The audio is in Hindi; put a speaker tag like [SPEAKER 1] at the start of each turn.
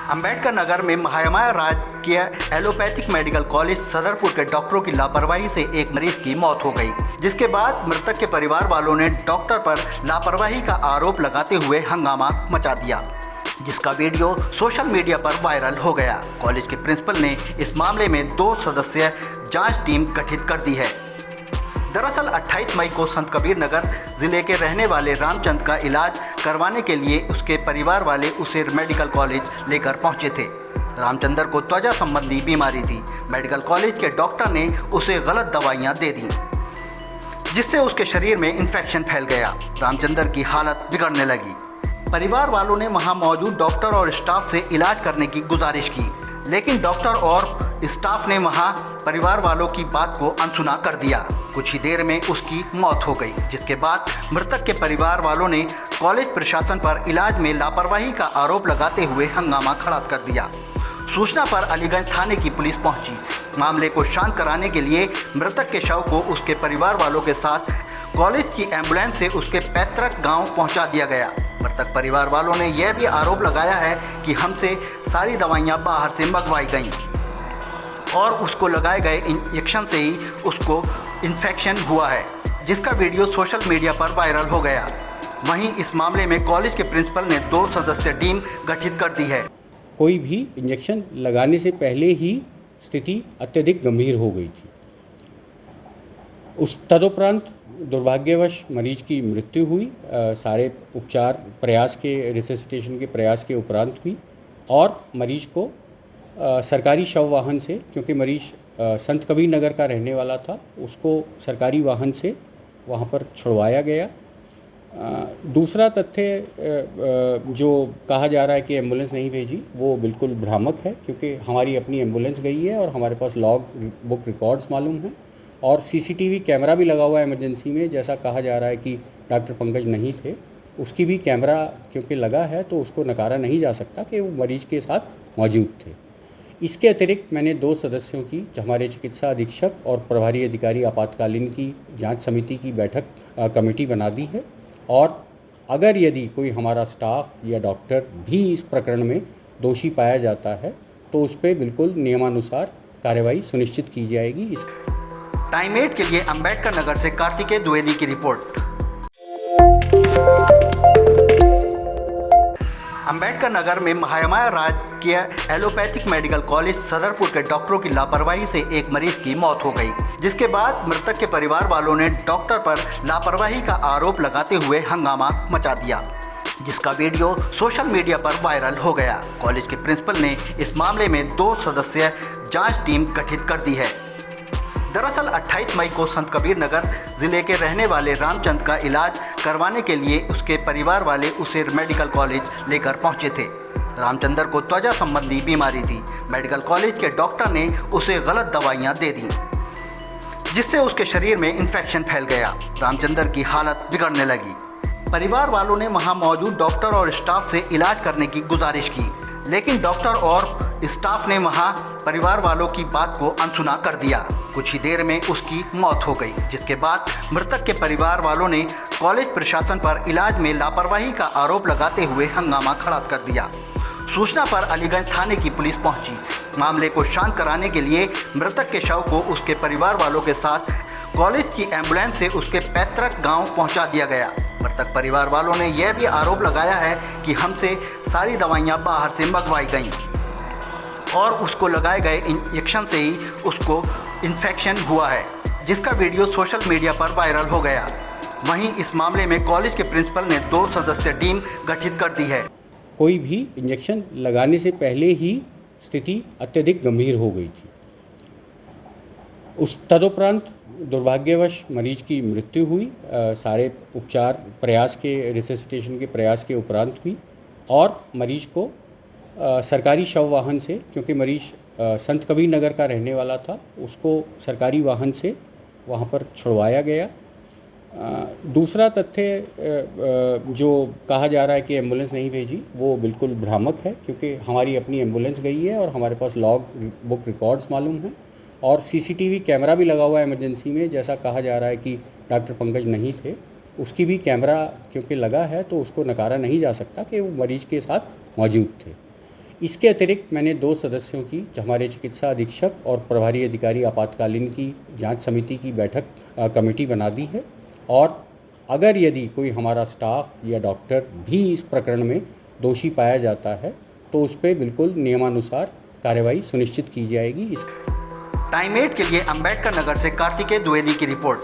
[SPEAKER 1] अंबेडकर नगर में महामाया राजकीय एलोपैथिक मेडिकल कॉलेज सदरपुर के डॉक्टरों की लापरवाही से एक मरीज की मौत हो गई, जिसके बाद मृतक के परिवार वालों ने डॉक्टर पर लापरवाही का आरोप लगाते हुए हंगामा मचा दिया, जिसका वीडियो सोशल मीडिया पर वायरल हो गया। कॉलेज के प्रिंसिपल ने इस मामले में 2 सदस्यीय जांच टीम गठित कर दी है। दरअसल 28 मई को संत कबीर नगर जिले के रहने वाले रामचंद्र का इलाज करवाने के लिए उसके परिवार वाले उसे मेडिकल कॉलेज लेकर पहुंचे थे। रामचंद्र को त्वचा संबंधी बीमारी थी। मेडिकल कॉलेज के डॉक्टर ने उसे गलत दवाइयां दे दी, जिससे उसके शरीर में इन्फेक्शन फैल गया। रामचंद्र की हालत बिगड़ने लगी। परिवार वालों ने वहां मौजूद डॉक्टर और स्टाफ से इलाज करने की गुजारिश की, लेकिन डॉक्टर और स्टाफ ने वहां परिवार वालों की बात को अनसुना कर दिया। कुछ ही देर में उसकी मौत हो गई, जिसके बाद मृतक के परिवार वालों ने कॉलेज प्रशासन पर इलाज में लापरवाही का आरोप लगाते हुए हंगामा खड़ा कर दिया। सूचना पर अलीगंज थाने की पुलिस पहुंची। मामले को शांत कराने के लिए मृतक के शव को उसके परिवार वालों के साथ कॉलेज की एम्बुलेंस से उसके पैतृक गांव पहुंचा दिया गया। मृतक परिवार वालों ने यह भी आरोप लगाया है कि हमसे सारी दवाइयां बाहर से मंगवाई गईं और उसको लगाए गए इंजेक्शन से ही उसको इन्फेक्शन हुआ है, जिसका वीडियो सोशल मीडिया पर वायरल हो गया। वहीं इस मामले में कॉलेज के प्रिंसिपल ने 2 सदस्यीय टीम गठित कर दी है।
[SPEAKER 2] कोई भी इंजेक्शन लगाने से पहले ही स्थिति अत्यधिक गंभीर हो गई थी। उस तदुपरांत दुर्भाग्यवश मरीज की मृत्यु हुई। सारे उपचार प्रयास के रिससिटेशन के प्रयास के उपरांत हुई और मरीज को सरकारी शव वाहन से, क्योंकि मरीज संत कबीर नगर का रहने वाला था, उसको सरकारी वाहन से वहाँ पर छुड़वाया गया। दूसरा तथ्य जो कहा जा रहा है कि एम्बुलेंस नहीं भेजी, वो बिल्कुल भ्रामक है, क्योंकि हमारी अपनी एम्बुलेंस गई है और हमारे पास लॉग बुक रिकॉर्ड्स मालूम हैं और सीसीटीवी कैमरा भी लगा हुआ है इमरजेंसी में। जैसा कहा जा रहा है कि डॉक्टर पंकज नहीं थे, उसकी भी कैमरा क्योंकि लगा है तो उसको नकारा नहीं जा सकता कि वो मरीज के साथ मौजूद थे। इसके अतिरिक्त मैंने 2 सदस्यों की, हमारे चिकित्सा अधीक्षक और प्रभारी अधिकारी आपातकालीन की जांच समिति की बैठक कमेटी बना दी है और अगर यदि कोई हमारा स्टाफ या डॉक्टर भी इस प्रकरण में दोषी पाया जाता है तो उस पर बिल्कुल नियमानुसार कार्रवाई सुनिश्चित की जाएगी।
[SPEAKER 1] टाइम 8 के लिए अंबेडकर नगर से कार्तिकेय द्विवेदी की रिपोर्ट। अंबेडकर नगर में महामाया राजकीय एलोपैथिक मेडिकल कॉलेज सदरपुर के डॉक्टरों की लापरवाही से एक मरीज की मौत हो गई, जिसके बाद मृतक के परिवार वालों ने डॉक्टर पर लापरवाही का आरोप लगाते हुए हंगामा मचा दिया, जिसका वीडियो सोशल मीडिया पर वायरल हो गया। कॉलेज के प्रिंसिपल ने इस मामले में 2 सदस्यीय जांच टीम गठित कर दी है। दरअसल 28 मई को संत कबीर नगर जिले के रहने वाले रामचंद्र का इलाज करवाने के लिए उसके परिवार वाले उसे मेडिकल कॉलेज लेकर पहुंचे थे। रामचंद्र को त्वचा संबंधी बीमारी थी। मेडिकल कॉलेज के डॉक्टर ने उसे गलत दवाइयां दे दी, जिससे उसके शरीर में इन्फेक्शन फैल गया। रामचंद्र की हालत बिगड़ने लगी। परिवार वालों ने वहां मौजूद डॉक्टर और स्टाफ से इलाज करने की गुजारिश की, लेकिन डॉक्टर और स्टाफ ने वहां परिवार वालों की बात को अनसुना कर दिया। कुछ ही देर में उसकी मौत हो गई, जिसके बाद मृतक के परिवार वालों ने कॉलेज प्रशासन पर इलाज में लापरवाही का आरोप लगाते हुए हंगामा खड़ा कर दिया। सूचना पर अलीगंज थाने की पुलिस पहुंची। मामले को शांत कराने के लिए मृतक के शव को उसके परिवार वालों के साथ कॉलेज की एम्बुलेंस से उसके पैतृक गांव पहुंचा दिया गया। मृतक परिवार वालों ने यह भी आरोप लगाया है कि हमसे सारी दवाइयां बाहर से मंगवाई गईं और उसको लगाए गए इंजेक्शन से ही उसको इन्फेक्शन हुआ है, जिसका वीडियो सोशल मीडिया पर वायरल हो गया। वहीं इस मामले में कॉलेज के प्रिंसिपल ने 2 सदस्यीय टीम गठित कर दी है।
[SPEAKER 2] कोई भी इंजेक्शन लगाने से पहले ही स्थिति अत्यधिक गंभीर हो गई थी। उस तदुपरांत दुर्भाग्यवश मरीज की मृत्यु हुई। सारे उपचार प्रयास के रिससिटेशन के प्रयास के उपरांत हुई और मरीज को सरकारी शव वाहन से, क्योंकि मरीज संत कबीर नगर का रहने वाला था, उसको सरकारी वाहन से वहाँ पर छुड़वाया गया। दूसरा तथ्य जो कहा जा रहा है कि एम्बुलेंस नहीं भेजी, वो बिल्कुल भ्रामक है, क्योंकि हमारी अपनी एम्बुलेंस गई है और हमारे पास लॉग बुक रिकॉर्ड्स मालूम हैं और सीसीटीवी कैमरा भी लगा हुआ है इमरजेंसी में। जैसा कहा जा रहा है कि डॉक्टर पंकज नहीं थे, उसकी भी कैमरा क्योंकि लगा है तो उसको नकारा नहीं जा सकता कि वो मरीज के साथ मौजूद थे। इसके अतिरिक्त मैंने 2 सदस्यों की, हमारे चिकित्सा अधीक्षक और प्रभारी अधिकारी आपातकालीन की जांच समिति की बैठक कमेटी बना दी है। और अगर यदि कोई हमारा स्टाफ या डॉक्टर भी इस प्रकरण में दोषी पाया जाता है तो उस पर बिल्कुल नियमानुसार कार्रवाई सुनिश्चित की जाएगी।
[SPEAKER 1] टाइम 8 के लिए अंबेडकर नगर से कार्तिकेय द्विवेदी की रिपोर्ट।